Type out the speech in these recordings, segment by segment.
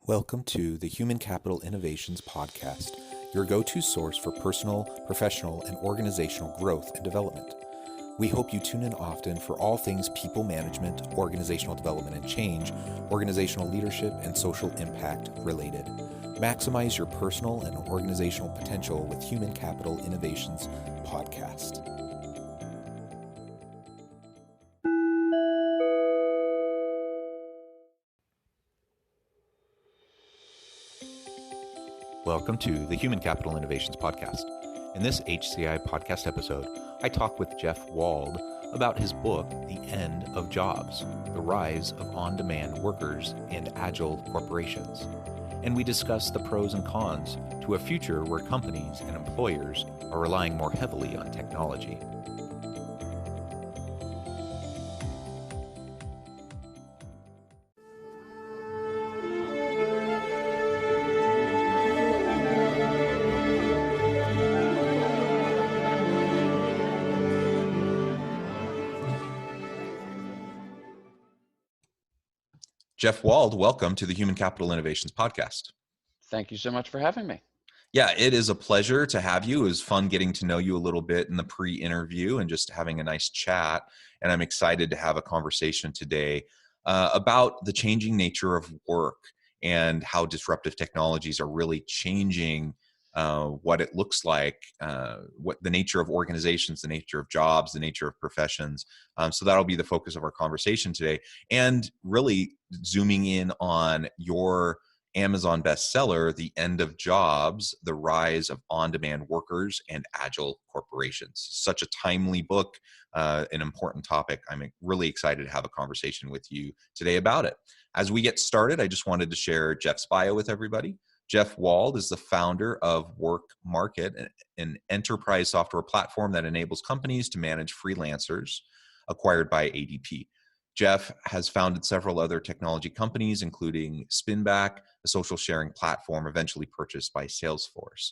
Welcome to the Human Capital Innovations Podcast, your go-to source for personal, professional, and organizational growth and development. We hope you tune in often for all things people management, organizational development and change, organizational leadership, and social impact related. Maximize your personal and organizational potential with Human Capital Innovations Podcast. Welcome to the Human Capital Innovations Podcast. In this HCI Podcast episode, I talk with Jeff Wald about his book, The End of Jobs, The Rise of On-Demand Workers and Agile Corporations. And we discuss the pros and cons to a future where companies and employers are relying more heavily on technology. Jeff Wald, welcome to the Human Capital Innovations Podcast. Thank you so much for having me. Yeah, it is a pleasure to have you. It was fun getting to know you a little bit in the pre-interview and just having a nice chat. And I'm excited to have a conversation today about the changing nature of work and how disruptive technologies are really changing what it looks like, what the nature of organizations, the nature of jobs, the nature of professions. So that'll be the focus of our conversation today. And really zooming in on your Amazon bestseller, The End of Jobs, The Rise of On-Demand Workers and Agile Corporations. Such a timely book, an important topic. I'm really excited to have a conversation with you today about it. As we get started, I just wanted to share Jeff's bio with everybody. Jeff Wald is the founder of Work Market, an enterprise software platform that enables companies to manage freelancers, acquired by ADP. Jeff has founded several other technology companies, including Spinback, a social sharing platform eventually purchased by Salesforce.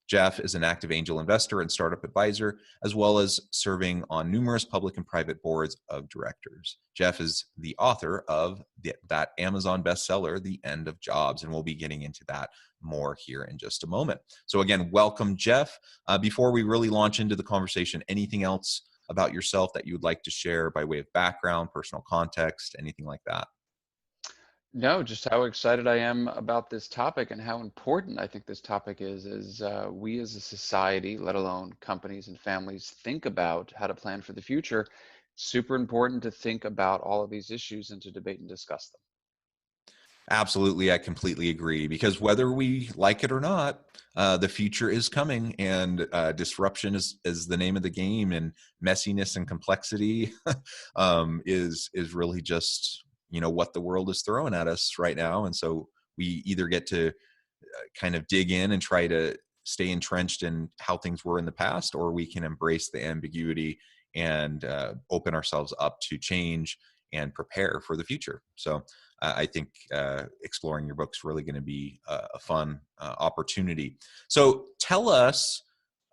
Jeff is an active angel investor and startup advisor, as well as serving on numerous public and private boards of directors. Jeff is the author of that Amazon bestseller, The End of Jobs, and we'll be getting into that more here in just a moment. So again, welcome, Jeff. Before we really launch into the conversation, anything else about yourself that you would like to share by way of background, personal context, anything like that? No, just how excited I am about this topic and how important I think this topic is as we as a society, let alone companies and families, think about how to plan for the future. Super important to think about all of these issues and to debate and discuss them. Absolutely, I completely agree, because whether we like it or not, the future is coming, and disruption is the name of the game, and messiness and complexity is really just what the world is throwing at us right now. And so we either get to kind of dig in and try to stay entrenched in how things were in the past, or we can embrace the ambiguity and open ourselves up to change and prepare for the future. So I think exploring your book's really going to be a fun opportunity. So tell us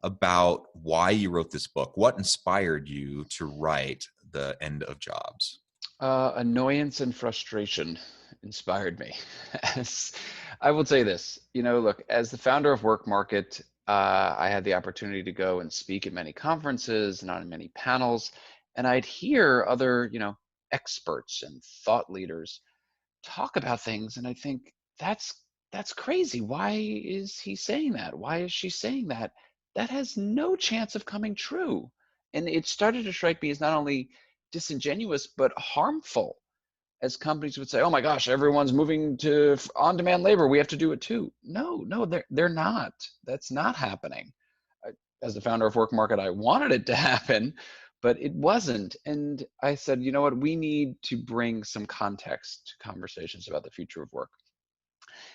about why you wrote this book. What inspired you to write The End of Jobs? Annoyance and frustration inspired me. As I will say this, look, as the founder of Work Market, I had the opportunity to go and speak at many conferences and on many panels, and I'd hear other, experts and thought leaders talk about things, and I think that's crazy. Why is he saying that? Why is she saying that? That has no chance of coming true. And it started to strike me as not only disingenuous but harmful, as companies would say, oh my gosh, everyone's moving to on-demand labor, we have to do it too. No, they're not. That's not happening. As the founder of Work Market, I wanted it to happen, but it wasn't. And I said, you know what, we need to bring some context to conversations about the future of work.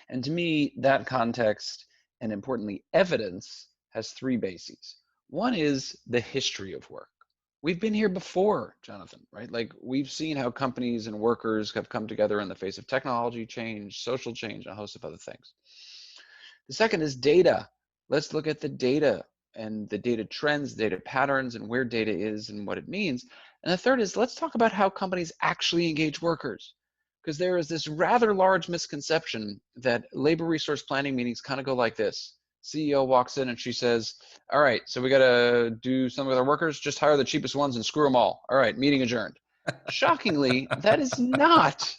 And to me, that context, and importantly, evidence, has three bases. One is the history of work. We've been here before, Jonathan, right? Like, we've seen how companies and workers have come together in the face of technology change, social change, and a host of other things. The second is data. Let's look at the data and the data trends, data patterns, and where data is and what it means. And the third is, let's talk about how companies actually engage workers. Because there is this rather large misconception that labor resource planning meetings kind of go like this. CEO walks in and she says, all right, so we got to do something with our workers. Just hire the cheapest ones and screw them all. All right, meeting adjourned. Shockingly, that is not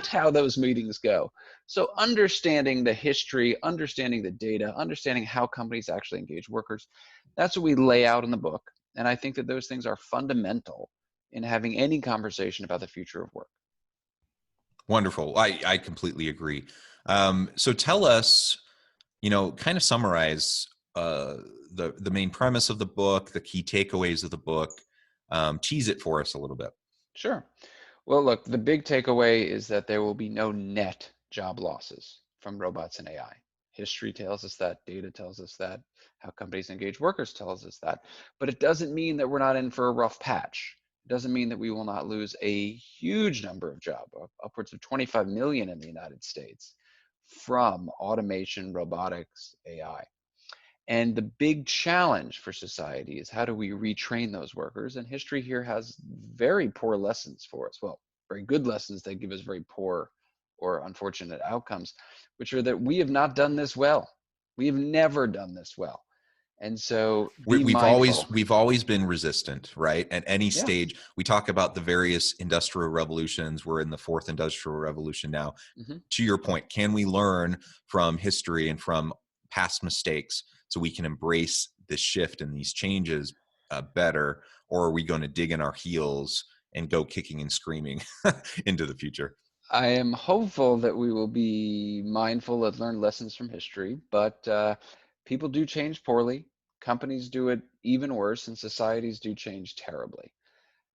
how those meetings go. So understanding the history, understanding the data, understanding how companies actually engage workers, that's what we lay out in the book. And I think that those things are fundamental in having any conversation about the future of work. Wonderful. I completely agree. So tell us, kind of summarize the main premise of the book, the key takeaways of the book. Tease it for us a little bit. Sure. Well, look, the big takeaway is that there will be no net job losses from robots and AI. History tells us that, data tells us that, how companies engage workers tells us that. But it doesn't mean that we're not in for a rough patch. It doesn't mean that we will not lose a huge number of jobs, upwards of 25 million in the United States, from automation, robotics, AI. And the big challenge for society is how do we retrain those workers? And history here has very poor lessons for us. Well, very good lessons that give us very poor or unfortunate outcomes, which are that we have not done this well. We have never done this well. And so be mindful. We've always been resistant, right? At any Yeah. stage, we talk about the various industrial revolutions. We're in the fourth industrial revolution now. Mm-hmm. To your point, can we learn from history and from past mistakes so we can embrace this shift and these changes better? Or are we going to dig in our heels and go kicking and screaming into the future? I am hopeful that we will be mindful and learn lessons from history, but people do change poorly. Companies do it even worse, and societies do change terribly.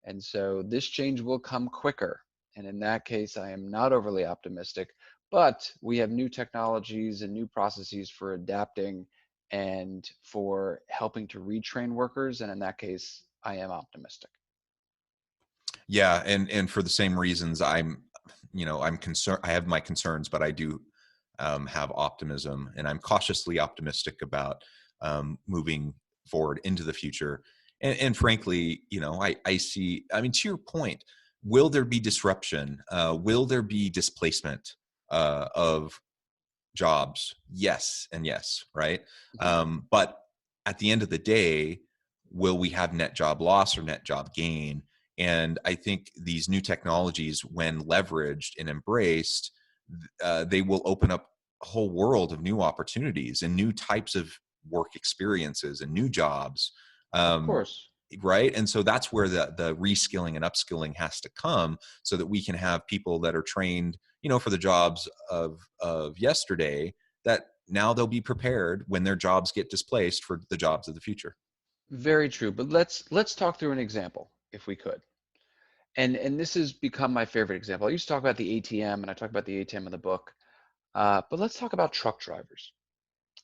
And so this change will come quicker. And in that case, I am not overly optimistic, but we have new technologies and new processes for adapting and for helping to retrain workers. And in that case, I am optimistic. Yeah. And for the same reasons, I'm concerned. I have my concerns, but I do have optimism, and I'm cautiously optimistic about moving forward into the future. And frankly, I see, to your point, will there be disruption? Will there be displacement of jobs? Yes. And yes. Right. But at the end of the day, will we have net job loss or net job gain? And I think these new technologies, when leveraged and embraced, they will open up a whole world of new opportunities and new types of work experiences and new jobs. Of course. Right. And so that's where the reskilling and upskilling has to come, so that we can have people that are trained, for the jobs of yesterday, that now they'll be prepared when their jobs get displaced for the jobs of the future. Very true. But let's talk through an example, if we could. And this has become my favorite example. I used to talk about the ATM, and I talk about the ATM in the book. But let's talk about truck drivers.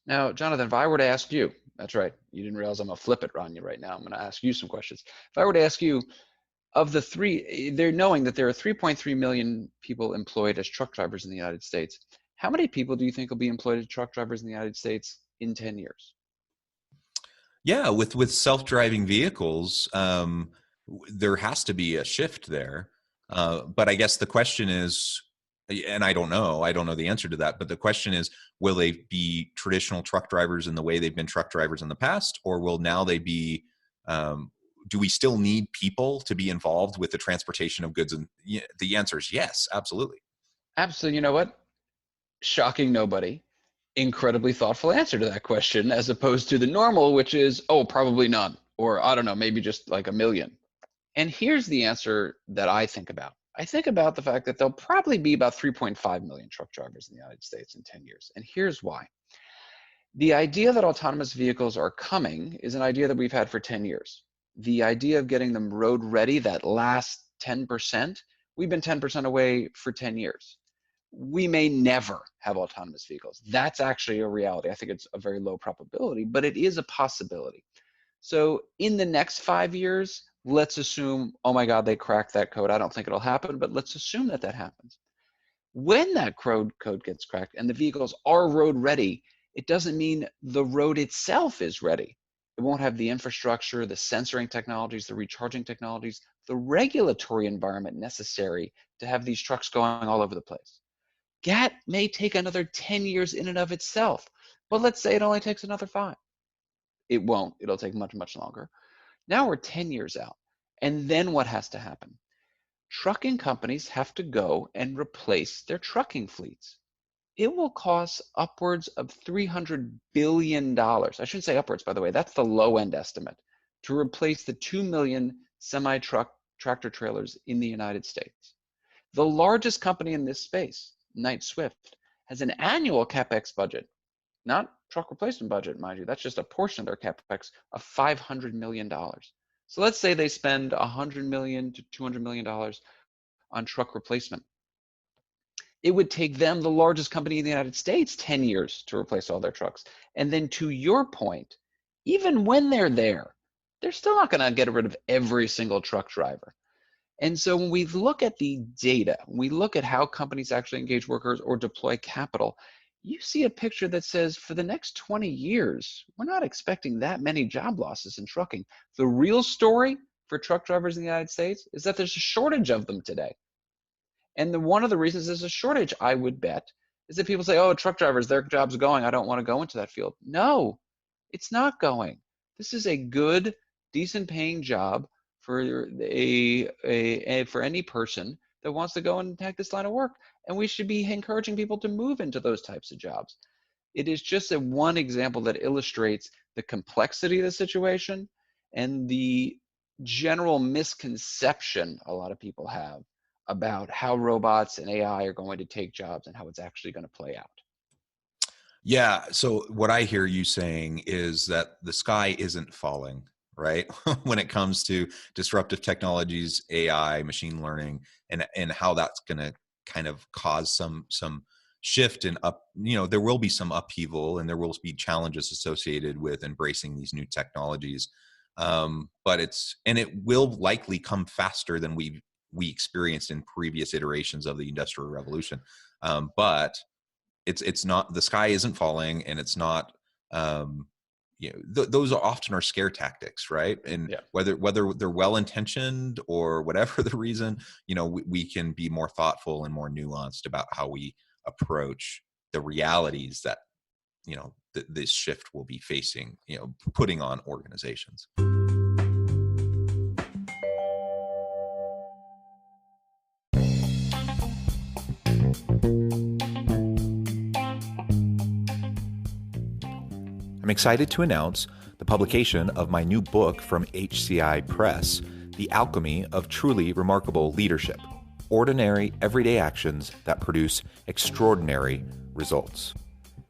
Now, Jonathan, if I were to ask you, that's right, you didn't realize I'm going to flip it on you right now. I'm going to ask you some questions. If I were to ask you, of the three, they're knowing that there are 3.3 million people employed as truck drivers in the United States. How many people do you think will be employed as truck drivers in the United States in 10 years? Yeah, with self-driving vehicles, there has to be a shift there. But I guess the question is, and I don't know the answer to that, but the question is, will they be traditional truck drivers in the way they've been truck drivers in the past, or will now they be, do we still need people to be involved with the transportation of goods? And the answer is yes, absolutely. Absolutely. You know what? Shocking nobody. Incredibly thoughtful answer to that question, as opposed to the normal, which is, oh, probably none, or I don't know, maybe just like a million. And here's the answer that I think about. I think about the fact that there'll probably be about 3.5 million truck drivers in the United States in 10 years. And here's why. The idea that autonomous vehicles are coming is an idea that we've had for 10 years. The idea of getting them road ready, that last 10%, we've been 10% away for 10 years. We may never have autonomous vehicles. That's actually a reality. I think it's a very low probability, but it is a possibility. So in the next 5 years, let's assume, oh my God, they cracked that code. I don't think it'll happen, but let's assume that that happens. When that code gets cracked and the vehicles are road ready, it doesn't mean the road itself is ready. It won't have the infrastructure, the sensoring technologies, the recharging technologies, the regulatory environment necessary to have these trucks going all over the place. GAT may take another 10 years in and of itself, but let's say it only takes another 5. It won't. It'll take much, much longer. Now we're 10 years out. And then what has to happen? Trucking companies have to go and replace their trucking fleets. It will cost upwards of $300 billion. I shouldn't say upwards, by the way. That's the low end estimate to replace the 2 million semi-truck tractor trailers in the United States. The largest company in this space, Knight-Swift, has an annual CapEx budget, not truck replacement budget, mind you. That's just a portion of their CapEx of $500 million. So let's say they spend $100 million to $200 million on truck replacement. It would take them, the largest company in the United States, 10 years to replace all their trucks. And then to your point, even when they're there, they're still not going to get rid of every single truck driver. And so when we look at the data, when we look at how companies actually engage workers or deploy capital, you see a picture that says for the next 20 years, we're not expecting that many job losses in trucking. The real story for truck drivers in the United States is that there's a shortage of them today. And one of the reasons there's a shortage, I would bet, is that people say, oh, truck drivers, their job's going. I don't want to go into that field. No, it's not going. This is a good, decent paying job for for any person that wants to go and take this line of work. And we should be encouraging people to move into those types of jobs. It is just one example that illustrates the complexity of the situation and the general misconception a lot of people have about how robots and AI are going to take jobs and how it's actually going to play out. Yeah. So what I hear you saying is that the sky isn't falling, right? When it comes to disruptive technologies, AI, machine learning, and how that's going to kind of cause some shift and there will be some upheaval and there will be challenges associated with embracing these new technologies. But it will likely come faster than we experienced in previous iterations of the Industrial Revolution. But it's not, the sky isn't falling, and it's not, those are often scare tactics, right? And whether they're well-intentioned or whatever the reason, we can be more thoughtful and more nuanced about how we approach the realities that, this shift will be facing, putting on organizations. I'm excited to announce the publication of my new book from HCI Press, The Alchemy of Truly Remarkable Leadership: Ordinary, Everyday Actions That Produce Extraordinary Results.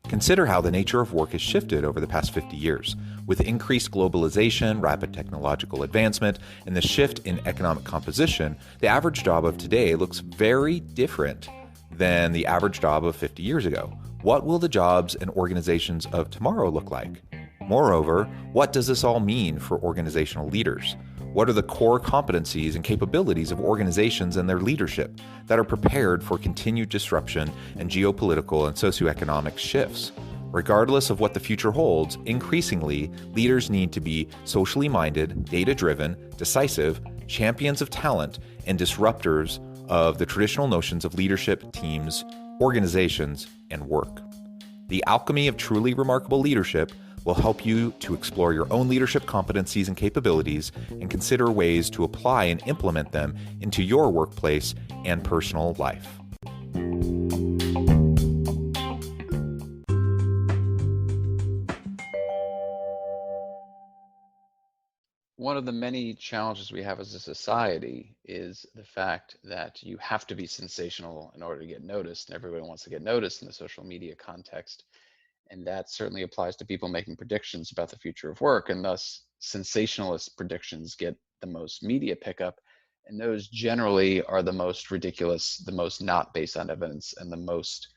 Consider how the nature of work has shifted over the past 50 years. With increased globalization, rapid technological advancement, and the shift in economic composition, the average job of today looks very different than the average job of 50 years ago. What will the jobs and organizations of tomorrow look like? Moreover, what does this all mean for organizational leaders? What are the core competencies and capabilities of organizations and their leadership that are prepared for continued disruption and geopolitical and socioeconomic shifts? Regardless of what the future holds, increasingly, leaders need to be socially minded, data-driven, decisive, champions of talent, and disruptors of the traditional notions of leadership, teams, organizations, and work. The Alchemy of Truly Remarkable Leadership will help you to explore your own leadership competencies and capabilities and consider ways to apply and implement them into your workplace and personal life. One of the many challenges we have as a society is the fact that you have to be sensational in order to get noticed, and everybody wants to get noticed in the social media context. And that certainly applies to people making predictions about the future of work, and thus sensationalist predictions get the most media pickup, and those generally are the most ridiculous, the most not based on evidence, and the most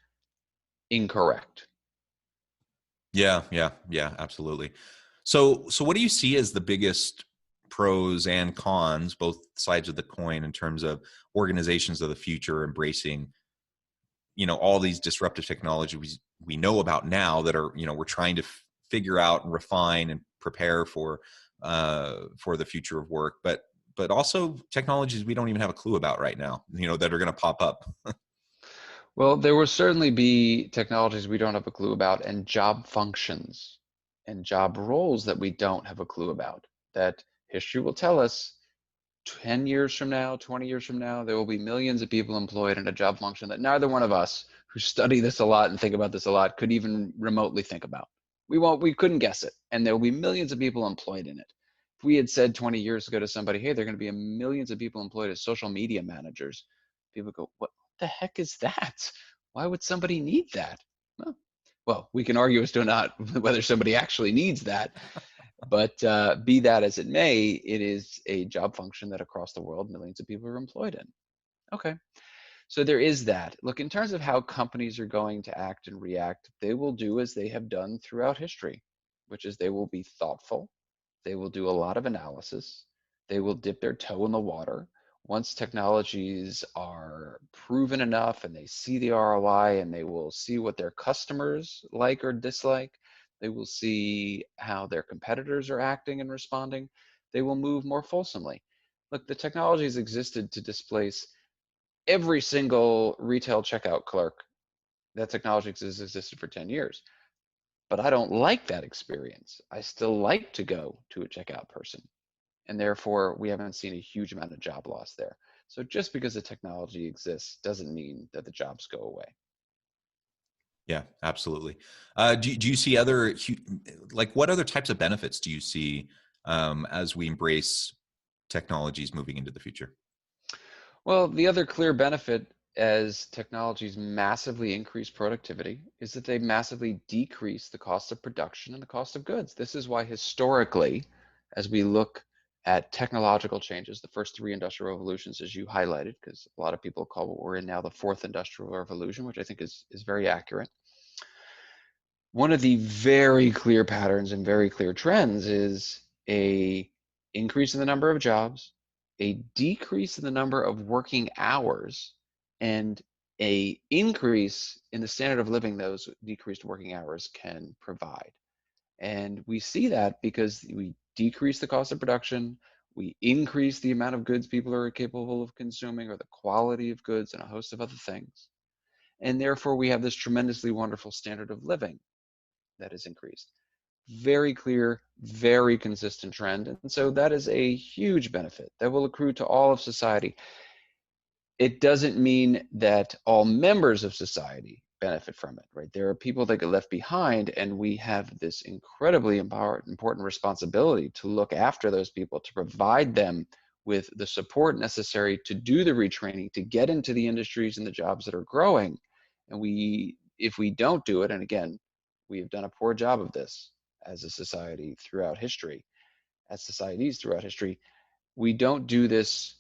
incorrect. Yeah, absolutely. So what do you see as the biggest pros and cons, both sides of the coin, in terms of organizations of the future embracing, all these disruptive technologies we know about now that are, we're trying to figure out and refine and prepare for the future of work, but also technologies we don't even have a clue about right now, that are going to pop up. Well, there will certainly be technologies we don't have a clue about, and job functions and job roles that we don't have a clue about, that history will tell us 10 years from now, 20 years from now, there will be millions of people employed in a job function that neither one of us who study this a lot and think about this a lot could even remotely think about. We couldn't guess it. And there will be millions of people employed in it. If we had said 20 years ago to somebody, hey, there are going to be millions of people employed as social media managers, people go, what the heck is that? Why would somebody need that? Well, we can argue as to not whether somebody actually needs that. But be that as it may, it is a job function that across the world, millions of people are employed in. Okay, so there is that. Look, in terms of how companies are going to act and react, they will do as they have done throughout history, which is they will be thoughtful. They will do a lot of analysis. They will dip their toe in the water. Once technologies are proven enough and they see the ROI and they will see what their customers like or dislike, they will see how their competitors are acting and responding, they will move more fulsomely. Look, the technology has existed to displace every single retail checkout clerk. That technology has existed for 10 years. But I don't like that experience. I still like to go to a checkout person. And therefore, we haven't seen a huge amount of job loss there. So just because the technology exists doesn't mean that the jobs go away. Yeah, absolutely. Do you see what other types of benefits do you see as we embrace technologies moving into the future? Well, the other clear benefit as technologies massively increase productivity is that they massively decrease the cost of production and the cost of goods. This is why historically, as we look at technological changes, the first three industrial revolutions, as you highlighted, because a lot of people call what we're in now the fourth industrial revolution, which I think is very accurate. One of the very clear patterns and very clear trends is a increase in the number of jobs, a decrease in the number of working hours, and a increase in the standard of living those decreased working hours can provide. And we see that because we decrease the cost of production, we increase the amount of goods people are capable of consuming or the quality of goods and a host of other things. And therefore we have this tremendously wonderful standard of living that is increased. Very clear, very consistent trend. And so that is a huge benefit that will accrue to all of society. It doesn't mean that all members of society benefit from it, right? There are people that get left behind, and we have this incredibly important responsibility to look after those people, to provide them with the support necessary to do the retraining, to get into the industries and the jobs that are growing. And if we don't do it, and again, we have done a poor job of this as a society throughout history, as societies throughout history, we don't do this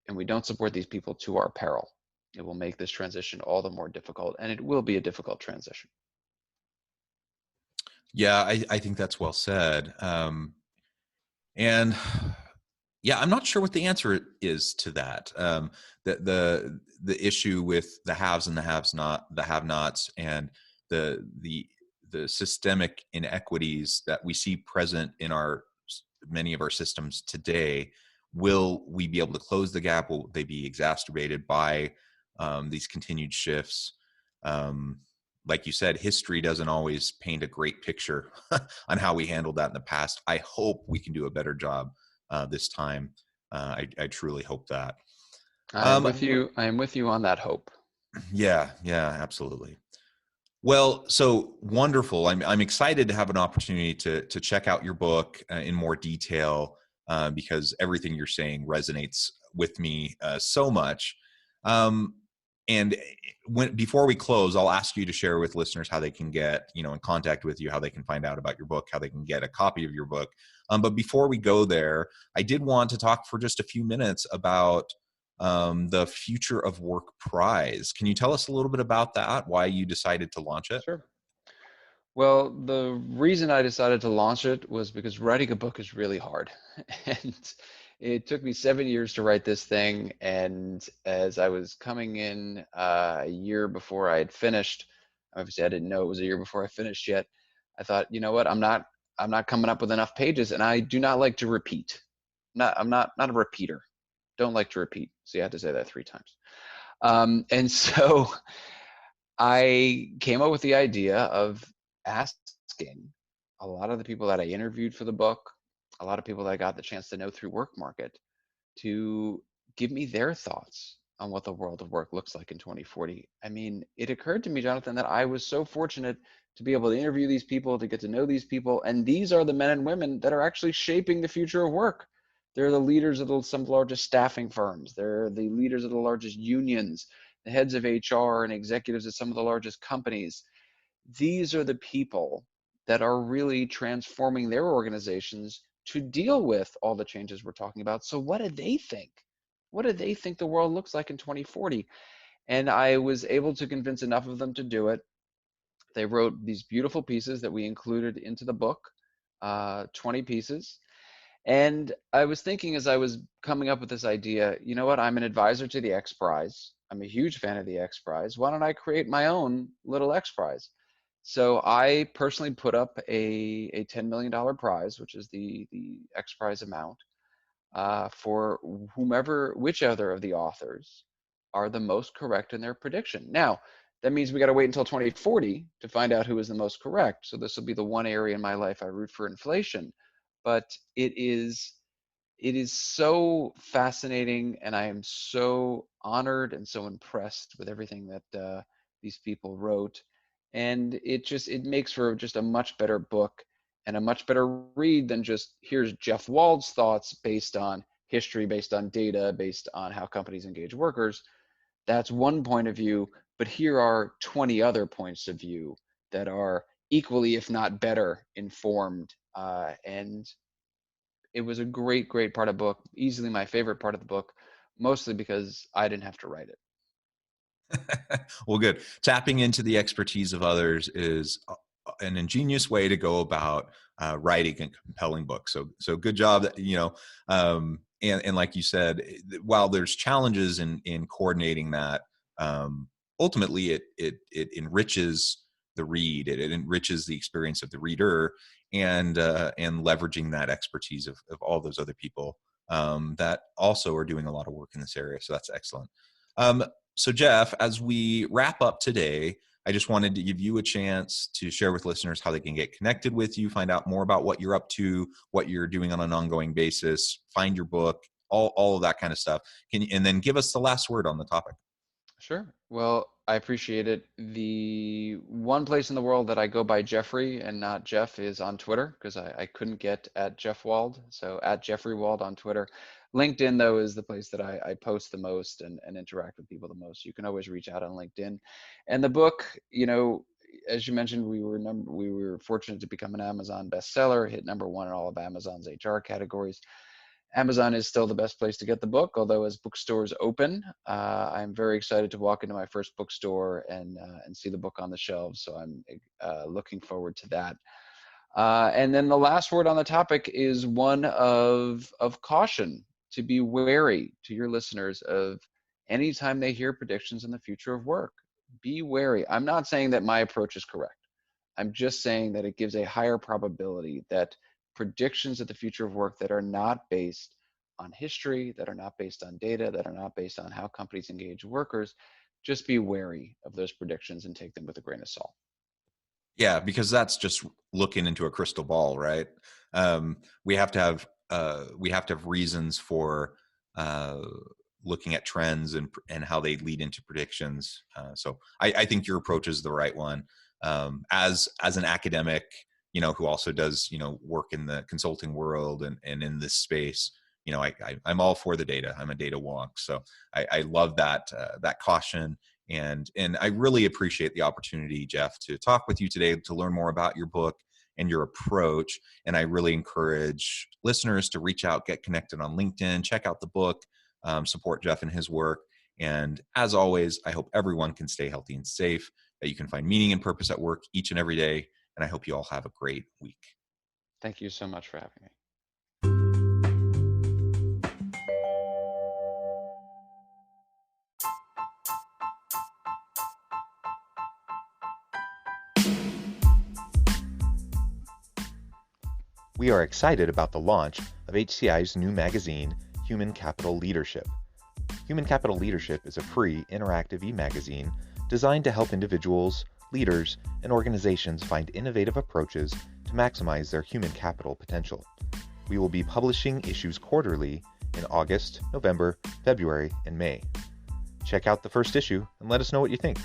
and we don't support these people to our peril. It will make this transition all the more difficult, and it will be a difficult transition. Yeah, I think that's well said. And yeah, I'm not sure what the answer is to that. The issue with the haves and the have-nots, and the systemic inequities that we see present in many of our systems today. Will we be able to close the gap? Will they be exacerbated by these continued shifts? Like you said, history doesn't always paint a great picture on how we handled that in the past. I hope we can do a better job this time. I truly hope that. I am with you. I am with you on that hope. Yeah, absolutely. Well, so wonderful. I'm excited to have an opportunity to check out your book in more detail because everything you're saying resonates with me so much. And before we close, I'll ask you to share with listeners how they can get in contact with you, how they can find out about your book, how they can get a copy of your book. But before we go there, I did want to talk for just a few minutes about the Future of Work Prize. Can you tell us a little bit about that, why you decided to launch it? Sure. Well, the reason I decided to launch it was because writing a book is really hard. And it took me 7 years to write this thing. And as I was coming in a year before I had finished, obviously I didn't know it was a year before I finished yet, I thought, you know what, I'm not I'm not coming up with enough pages, and I do not like to repeat. I'm not a repeater. Don't like to repeat. So you had to say that 3 times. And so I came up with the idea of asking a lot of the people that I interviewed for the book, a lot of people that I got the chance to know through Work Market, to give me their thoughts on what the world of work looks like in 2040. I mean, it occurred to me, Jonathan, that I was so fortunate to be able to interview these people, to get to know these people, and these are the men and women that are actually shaping the future of work. They're the leaders of some of the largest staffing firms. They're the leaders of the largest unions, the heads of HR and executives at some of the largest companies. These are the people that are really transforming their organizations to deal with all the changes we're talking about. So what do they think? What do they think the world looks like in 2040? And I was able to convince enough of them to do it. They wrote these beautiful pieces that we included into the book, 20 pieces. And I was thinking as I was coming up with this idea, you know what? I'm an advisor to the X Prize. I'm a huge fan of the X Prize. Why don't I create my own little X Prize? So I personally put up a $10 million prize, which is the X Prize amount, for whichever of the authors are the most correct in their prediction. Now, that means we got to wait until 2040 to find out who is the most correct. So this will be the one area in my life I root for inflation. But it is so fascinating, and I am so honored and so impressed with everything that these people wrote. And it makes for just a much better book and a much better read than just here's Jeff Wald's thoughts based on history, based on data, based on how companies engage workers. That's one point of view, but here are 20 other points of view that are equally, if not better, informed. And it was a great, great part of the book, easily my favorite part of the book, mostly because I didn't have to write it. Well, good. Tapping into the expertise of others is an ingenious way to go about writing a compelling book. So good job. And like you said, while there's challenges in coordinating that, ultimately it enriches the read. It enriches the experience of the reader, and leveraging that expertise of all those other people that also are doing a lot of work in this area. So that's excellent. So Jeff, as we wrap up today, I just wanted to give you a chance to share with listeners how they can get connected with you, find out more about what you're up to, what you're doing on an ongoing basis, find your book, all of that kind of stuff. And then give us the last word on the topic. Sure. Well, I appreciate it. The one place in the world that I go by Jeffrey and not Jeff is on Twitter, because I couldn't get at Jeff Wald. So at Jeffrey Wald on Twitter. LinkedIn, though, is the place that I post the most and interact with people the most. You can always reach out on LinkedIn. And the book, as you mentioned, we were fortunate to become an Amazon bestseller, hit #1 in all of Amazon's HR categories. Amazon is still the best place to get the book, although as bookstores open, I'm very excited to walk into my first bookstore and see the book on the shelves. So I'm looking forward to that. And then the last word on the topic is one of caution, to be wary to your listeners of anytime they hear predictions in the future of work. Be wary. I'm not saying that my approach is correct. I'm just saying that it gives a higher probability that predictions of the future of work that are not based on history, that are not based on data, that are not based on how companies engage workers, just be wary of those predictions and take them with a grain of salt. Yeah, because that's just looking into a crystal ball, right? We have to have reasons for looking at trends and how they lead into predictions. So I think your approach is the right one. As an academic, who also does work in the consulting world and in this space, I'm all for the data. I'm a data wonk, so I love that caution. And I really appreciate the opportunity, Jeff, to talk with you today, to learn more about your book and your approach. And I really encourage listeners to reach out, get connected on LinkedIn, check out the book, support Jeff and his work. And as always, I hope everyone can stay healthy and safe, that you can find meaning and purpose at work each and every day. And I hope you all have a great week. Thank you so much for having me. We are excited about the launch of HCI's new magazine, Human Capital Leadership. Human Capital Leadership is a free, interactive e-magazine designed to help individuals, leaders, and organizations find innovative approaches to maximize their human capital potential. We will be publishing issues quarterly in August, November, February, and May. Check out the first issue and let us know what you think.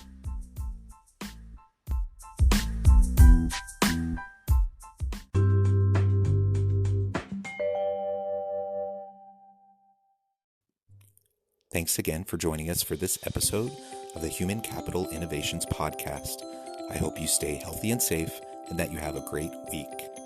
Thanks again for joining us for this episode of the Human Capital Innovations Podcast. I hope you stay healthy and safe and that you have a great week.